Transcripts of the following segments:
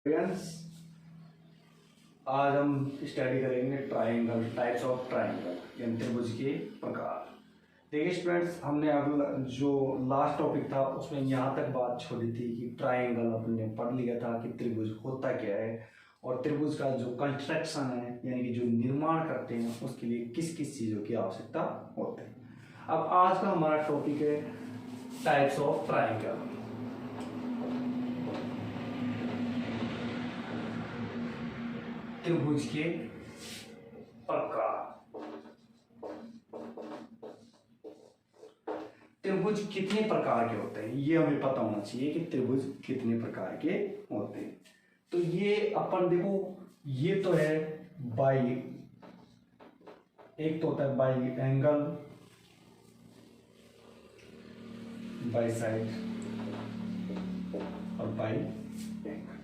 Friends, आज हम study करेंगे ट्राइंगल, टाइप्स ऑफ ट्राइंगल यानी त्रिभुज के प्रकार। देखिए स्टूडेंट्स, हमने अगला जो लास्ट टॉपिक था उसमें यहाँ तक बात छोड़ी थी कि ट्राइंगल अपने पढ़ लिया था कि त्रिभुज होता क्या है और त्रिभुज का जो कंस्ट्रक्शन है यानी कि जो निर्माण करते हैं उसके लिए किस किस चीज़ों की आवश्यकता होती है। अब आज का हमारा टॉपिक है टाइप्स ऑफ ट्राइंगल। त्रिभुज के प्रकार। त्रिभुज कितने प्रकार के होते हैं ये हमें पता होना चाहिए कि त्रिभुज कितने प्रकार के होते हैं। तो ये अपन देखो, ये तो है बाई, एक तो होता है बाई एंगल, बाई साइड और बाई एंगल।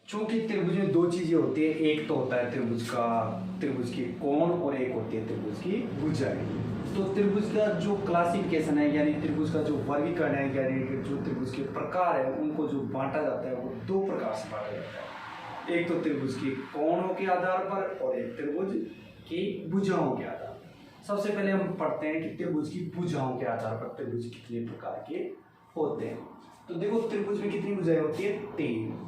चूंकि त्रिभुज में दो चीजें होती है, एक तो होता है त्रिभुज की कोण और एक होती है त्रिभुज की भुजाएं। तो त्रिभुज का जो क्लासिफिकेशन है यानी त्रिभुज का जो वर्गीकरण है यानी जो त्रिभुज के प्रकार है उनको जो बांटा जाता है वो दो प्रकार से बांटा जाता है। एक तो त्रिभुज के कोणों के आधार पर और एक त्रिभुज की भुजाओं के आधार पर। सबसे पहले हम पढ़ते हैं कि त्रिभुज की भुजाओं के आधार पर त्रिभुज कितने प्रकार के होते हैं। तो देखो त्रिभुज में कितनी भुजाएं होती है? तीन।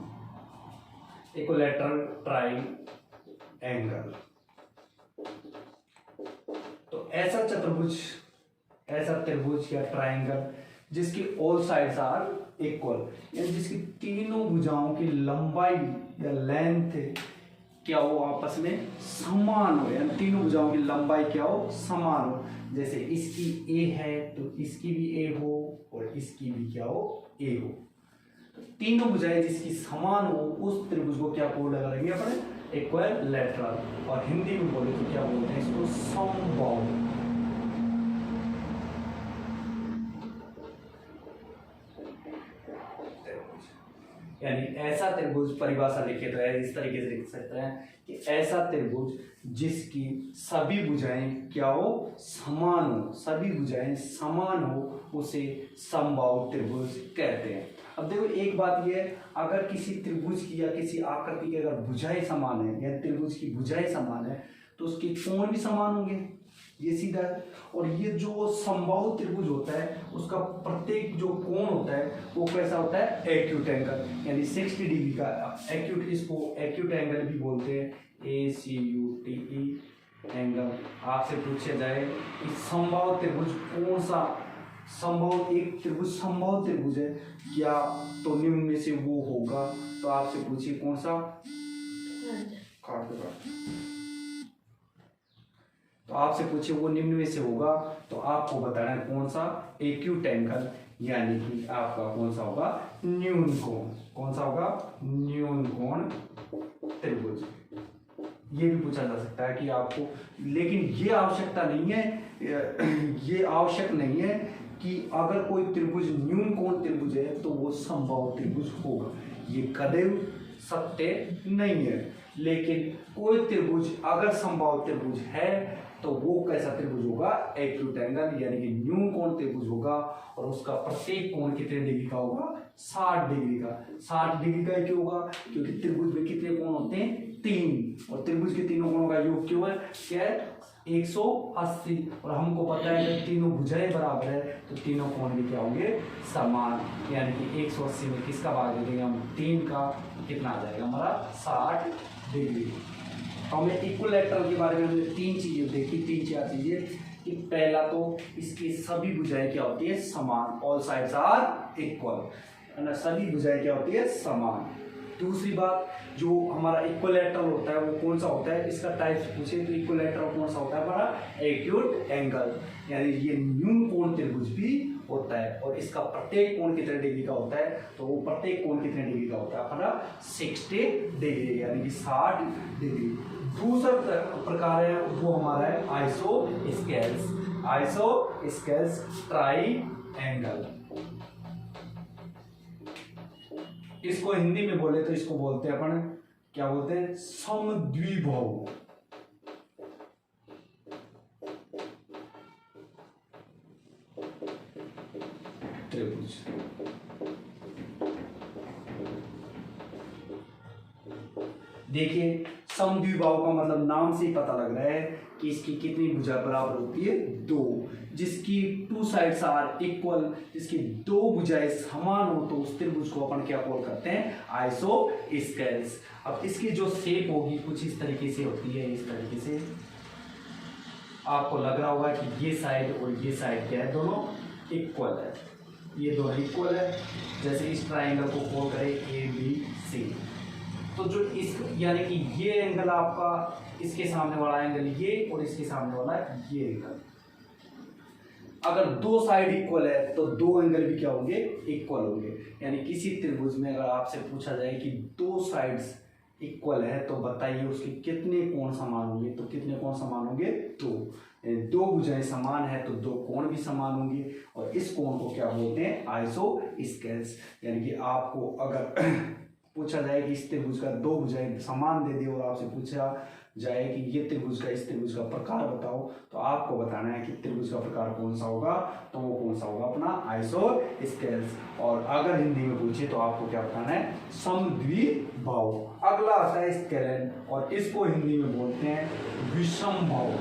Equilateral triangle. तो ऐसा त्रिभुज या ट्राइंगल जिसकी ऑल साइड्स आर इक्वल यानी जिसकी तीनों भुजाओं की लंबाई या लेंथ क्या हो आपस में समान हो, यानी तीनों भुजाओं की लंबाई क्या हो समान हो। जैसे इसकी ए है तो इसकी भी ए हो और इसकी भी क्या हो ए हो। तीनों भुजाएं जिसकी समान हो उस त्रिभुज को क्या कोड लगाएंगे अपन? इक्विलैटरल। और हिंदी में बोले तो क्या बोलते हैं इसको? समबाहु। यानी ऐसा त्रिभुज, परिभाषा लिखे तो है इस तरीके से लिख सकते हैं कि ऐसा त्रिभुज जिसकी सभी भुजाएं क्या हो समान हो, सभी भुजाएं समान हो उसे समबाहु त्रिभुज कहते हैं। अब देखो एक बात यह है, अगर किसी त्रिभुज की या किसी आकृति की अगर भुजाएं समान है या त्रिभुज की भुजाएं समान है तो उसके कोण भी समान होंगे, ये सीधा है। और ये जो समबाहु त्रिभुज होता है उसका प्रत्येक जो कोण होता है वो कैसा होता है? एक्यूट एंगल, यानी 60 डिग्री का एक्यूट, इसको एक्यूट एंगल भी बोलते हैं, ACUTE एंगल। आपसे पूछा जाए कि समबाहु त्रिभुज कौन सा एक त्रिभुज समबाहु त्रिभुज है क्या, तो निम्न में से वो होगा। तो आपसे पूछिए कौन सा? तो आपसे पूछिए वो निम्न में से होगा तो आपको बताना है कौन सा? एक्यूट एंगल, यानी कि आपका कौन सा होगा? न्यून कोण। कौन सा होगा? न्यून कोण त्रिभुज। ये भी पूछा जा सकता है कि आपको, लेकिन ये आवश्यकता नहीं है, ये आवश्यक नहीं है कि अगर कोई त्रिभुज न्यून कोण त्रिभुज है तो वो समबाहु त्रिभुज होगा, ये कदेव सत्य नहीं है। लेकिन कोई त्रिभुज अगर समबाहु त्रिभुज है तो वो कैसा त्रिभुज होगा? एक्यूट एंगल, यानी कि न्यून कोण त्रिभुज होगा और उसका प्रत्येक कोण कितने डिग्री का होगा? 60 डिग्री का। 60 डिग्री का क्यों होगा? क्योंकि त्रिभुज में कितने कोण होते हैं? 3, और त्रिभुज के तीनों कोणों का योग क्यों है? क्या है? 180। और हमको पता है कि तीनों भुजाएं बराबर है तो तीनों कोण भी क्या होंगे? समान। यानी कि 180 में किसका भाग दे देंगे हम? 3 का। कितना आ जाएगा हमारा? 60 डिग्री। हमें इक्विलैटरल के बारे में हमने 3 चीजें देखी। 3-4 चीजें कि पहला तो इसकी सभी भुजाएं क्या होती है? समान, ऑल साइड्स आर इक्वल, है ना, सभी भुजाएं क्या होती है? समान। दूसरी बात, जो हमारा इक्विलैटरल होता है वो कौन सा होता है? इसका टाइप्स पूछे तो इक्विलैटरल कौन सा होता है हमारा? एक्यूट एंगल, यानी ये न्यून कोण त्रिभुज भी होता है और इसका प्रत्येक कोण कितने डिग्री का होता है? तो वो प्रत्येक कोण कितने डिग्री का होता है हमारा? 60 डिग्री, यानी कि 60 डिग्री। दूसरा प्रकार है वो हमारा है आइसोस्केल्स ट्राइंगल। इसको हिंदी में बोले तो इसको बोलते हैं अपन, क्या बोलते हैं? समद्विबाहु। त्रिभुज। देखिए समद्विबाहु का मतलब नाम से ही पता लग रहा है कि इसकी कितनी भुजा बराबर होती है, दो। जिसकी टू साइड्स आर इक्वल, जिसकी दो भुजाएं समान हो तो उस त्रिभुज को अपन क्या कॉल करते हैं, आइसोस्केल्स। अब इसकी जो शेप होगी कुछ इस तरीके से होती है, इस तरीके से आपको लग रहा होगा कि ये साइड और ये साइड क्या है, दोनों इक्वल है, ये दोनों इक्वल है। जैसे इस ट्राइंगल को कॉल करें ए बी सी, तो जो इस यानी कि ये एंगल आपका, इसके सामने वाला एंगल ये और इसके सामने वाला ये एंगल, अगर दो साइड इक्वल है तो दो एंगल भी क्या होंगे, इक्वल होंगे। यानी किसी त्रिभुज में अगर आपसे पूछा जाए कि दो साइड्स इक्वल है तो बताइए उसके कितने कोण समान होंगे, तो कितने कोण समान होंगे, दो भुजाएं समान है तो दो कोण भी समान होंगे। और इस कोण को क्या बोलते हैं, आइसोस्केल्स। यानी कि आपको अगर पूछा जाए कि इस त्रिभुज का दो भुजाएं समान दे दे और आपसे पूछा जाए कि ये त्रिभुज का इस त्रिभुज का प्रकार बताओ, तो आपको बताना है कि त्रिभुज का प्रकार कौन सा होगा, तो वो कौन सा होगा, अपना आइसोस्केल्स। और अगर हिंदी में पूछे तो आपको क्या बताना है, समद्विबाहु। अगला आता है स्केलेन, और इसको हिंदी में बोलते हैं विषमबाहु।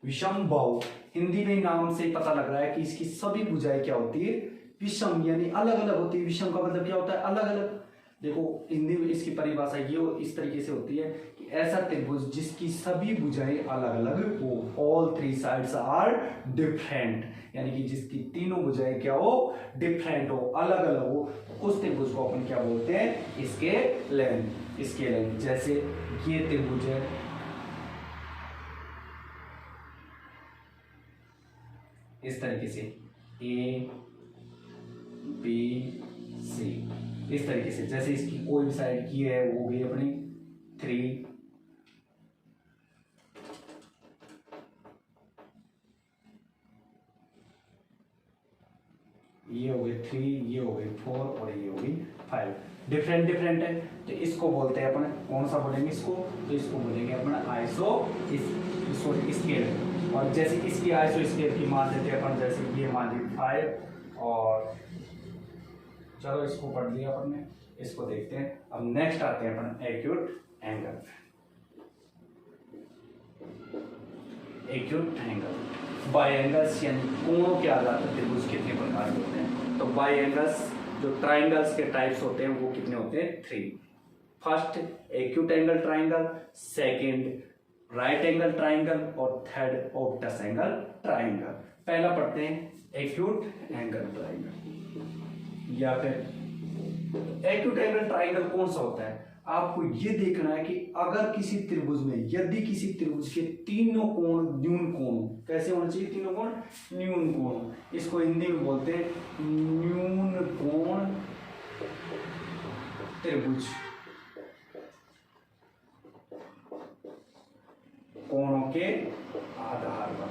विषमबाहु हिंदी में नाम से पता लग रहा है कि इसकी सभी भुजाएं क्या होती है, विषम, यानी अलग अलग होती है। विषम का मतलब क्या होता है, अलग अलग। देखो हिंदी में इसकी परिभाषा ये इस तरीके से होती है कि ऐसा त्रिभुज जिसकी सभी भुजाएं अलग अलग हो, all three sides are different, यानी कि जिसकी तीनों भुजाएं क्या हो, डिफरेंट हो, अलग अलग हो, उस त्रिभुज को अपन क्या बोलते हैं, स्केलेन। स्केलेन जैसे ये त्रिभुज है, इस तरीके से ए बी सी, इस तरीके से। जैसे इसकी कोई भी साइड की है वो गई अपनी 3, ये हो गई 3, ये हो गई 4 और ये हो गई 5। डिफरेंट डिफरेंट है तो इसको बोलते हैं अपन, कौन सा बोलेंगे इसको, तो इसको बोलेंगे अपन आइसोस्केल। और जैसे इसकी आइसोस्केल की मान देते हैं अपन, जैसे ये मान ली 5, और चलो इसको पढ़ लिया अपन ने, इसको देखते हैं। अब नेक्स्ट आते हैं अपन acute angle. Acute angle by angles यानी कोणों के आधार पर त्रिभुज कितने प्रकार के होते हैं। तो बाय एंगल्स जो ट्राइंगल्स के टाइप्स होते हैं वो कितने होते हैं, 3। First acute angle triangle, second right angle triangle और थर्ड ऑब्टस एंगल ट्राइंगल। पहला पढ़ते हैं एक्यूट एंगल ट्राइंगल या फिर एक्यूट एंगल ट्राइंगल कौन सा होता है। आपको ये देखना है कि अगर किसी त्रिभुज में, यदि किसी त्रिभुज के तीनों कोण न्यून कोण, कैसे होना चाहिए तीनों कोण, न्यून कोण, इसको हिंदी में बोलते हैं न्यून कोण त्रिभुज। कोणों के आधार पर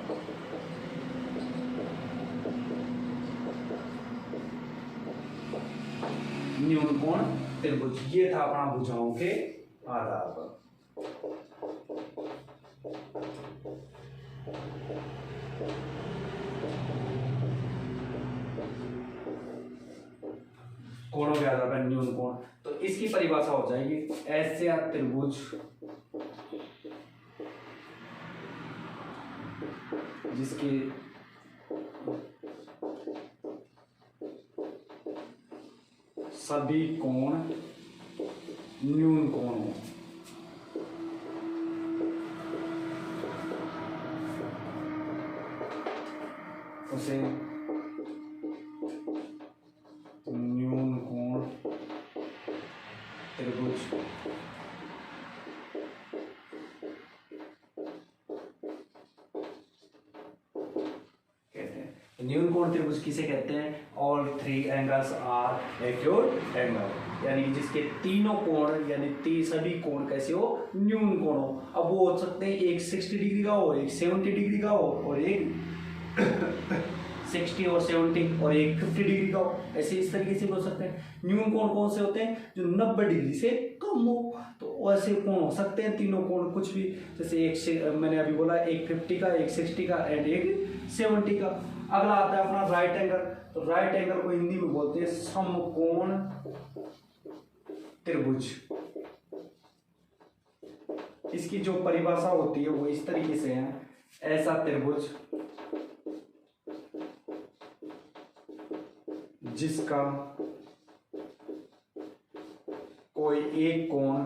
न्यून कोण त्रिभुज, ये था अपना भुजाओं के आधार पर। कोणों के आधार पर न्यून कोण, तो इसकी परिभाषा हो जाएगी ऐसे त्रिभुज जिसके सभी कोण न्यून कोण हो। उसे न्यून कोण त्रिभुज न्यून कोण त्रिभुज किसे कहते हैं, all three angles are acute angle, यानी कि जिसके तीनों कोण यानी सभी कोण कैसे हो, न्यून कोण हो। अब वो हो सकते हैं एक 60 डिग्री का हो, एक 70 डिग्री का हो और एक 60 और 70 और एक 50 डिग्री का हो, ऐसे इस तरीके से बोल सकते हैं। न्यून कोण कौन से होते हैं? जो 90 डिग्री से कम हो। तो ऐसे कोण हो सकते हैं तीनों कोण कुछ भी, जैसे एक से मैंने अभी बोला एक 50 का, एक 60 का एंड एक 70 का। अगला आता है अपना राइट एंगल। तो राइट एंगल को हिंदी में बोलते हैं समकोण त्रिभुज। इसकी जो परिभाषा होती है वो इस तरीके से है, ऐसा त्रिभुज जिसका कोई एक कोण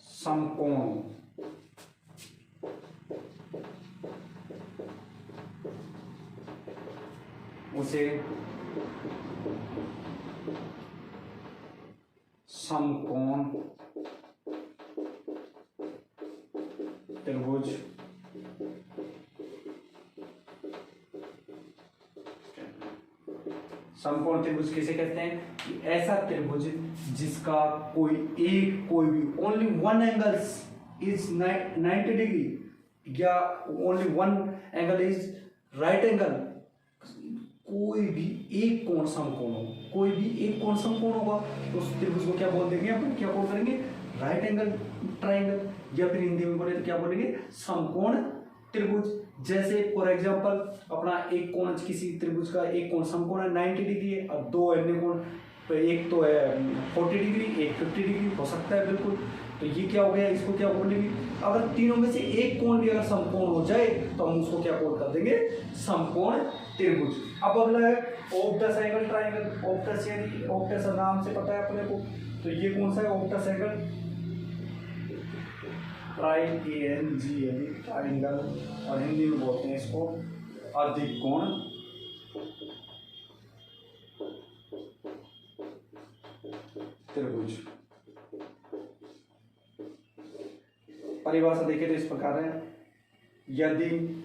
समकोण हो, उसे समकोण त्रिभुज समकोण त्रिभुज किसे कहते हैं? कि ऐसा त्रिभुज जिसका कोई भी only one angle is 90 degree या only one angle is right angle, कोई भी एक कोण समकोण हो, कोई भी एक कोण समकोण होगा तो उस त्रिभुज को क्या बोल देंगे अपन? क्या बोल करेंगे? राइट एंगल ट्राइंगल, या फिर हिंदी में बोले तो क्या बोलेंगे? समकोण त्रिभुज। जैसे फॉर एग्जांपल अपना एक कोण, किसी त्रिभुज का एक कोण समकोण है 90 डिग्री है, और दो अन्य कोण, एक तो है 40 डिग्री, एक 50 डिग्री हो सकता है बिल्कुल। तो ये क्या हो गया? इसको क्या बोलेंगे? अगर तीनों में से एक कोण भी अगर समकोण हो जाए तो हम उसको क्या बोल कर देंगे? समकोण त्रिभुज। अब अगला है ऑब्टस एंगल ट्राइंगल। ऑब्टस यानी ऑब्टस नाम से पता है अपने को, तो ये कौन सा है? ऑब्टस एंगल ट्राइंगल, और हिंदी में बोलते हैं इसको अधिक कोण त्रिभुज। परिभाषा देखें तो इस प्रकार है, यदि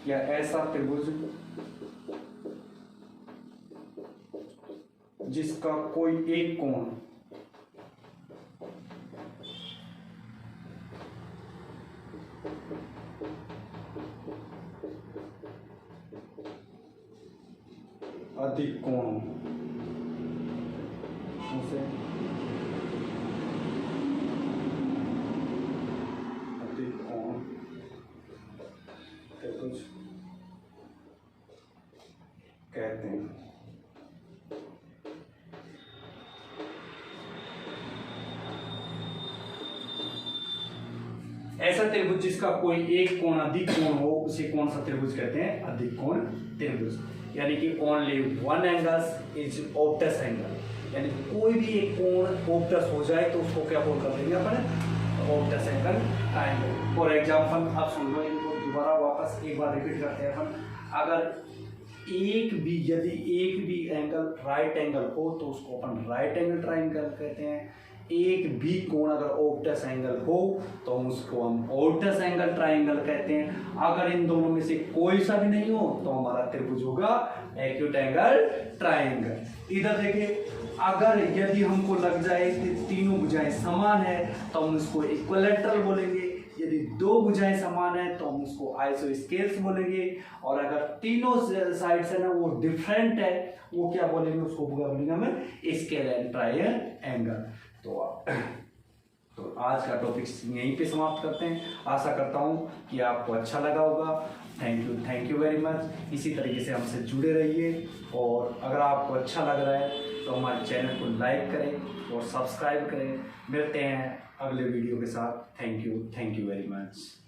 या ऐसा त्रिभुज जिसका कोई एक कोण अधिक कोण उसे अधिक कोण त्रिभुज कहते हैं। ऐसा त्रिभुज जिसका कोई एक कोण अधिक कोण हो उसे कौन सा त्रिभुज कहते हैं? अधिक कोण त्रिभुज। यानी कि only one angle is obtuse angle, यानी कोई भी एक कोण ऑब्टस हो जाए तो उसको क्या बोल कर देंगे अपन? ऑब्टस एंगल ट्राइंगल। फॉर एग्जांपल आप सुन लो, इनको दोबारा वापस एक बार रिपीट करते हैं अपन। अगर यदि एक भी एंगल राइट एंगल हो तो उसको अपन राइट एंगल ट्राइंगल कहते हैं। एक भी कोण अगर ऑब्टस एंगल हो तो उसको हम ऑब्टस एंगल ट्राइंगल कहते हैं। अगर इन दोनों में से कोई सा भी नहीं हो तो हमारा त्रिभुज होगा एक्यूट एंगल ट्राइंगल। इधर देखिए, अगर यदि हमको लग जाए कि तीनों भुजाएं समान है तो हम उसको इक्विलैटरल बोलेंगे। यदि दो भुजाएं समान है तो हम उसको आइसोस्केल्स बोलेंगे। और अगर तीनों साइड्स है ना वो डिफरेंट है, वो क्या बोलेंगे? उसको बोलेंगे हमें स्केल एंड ट्रायंगल। तो आज का टॉपिक यहीं पे समाप्त करते हैं। आशा करता हूँ कि आपको अच्छा लगा होगा। Thank you very much. इसी तरीके से हमसे जुड़े रहिए, और अगर आपको अच्छा लग रहा है तो हमारे चैनल को लाइक करें और सब्सक्राइब करें। मिलते हैं अगले वीडियो के साथ। Thank you very much.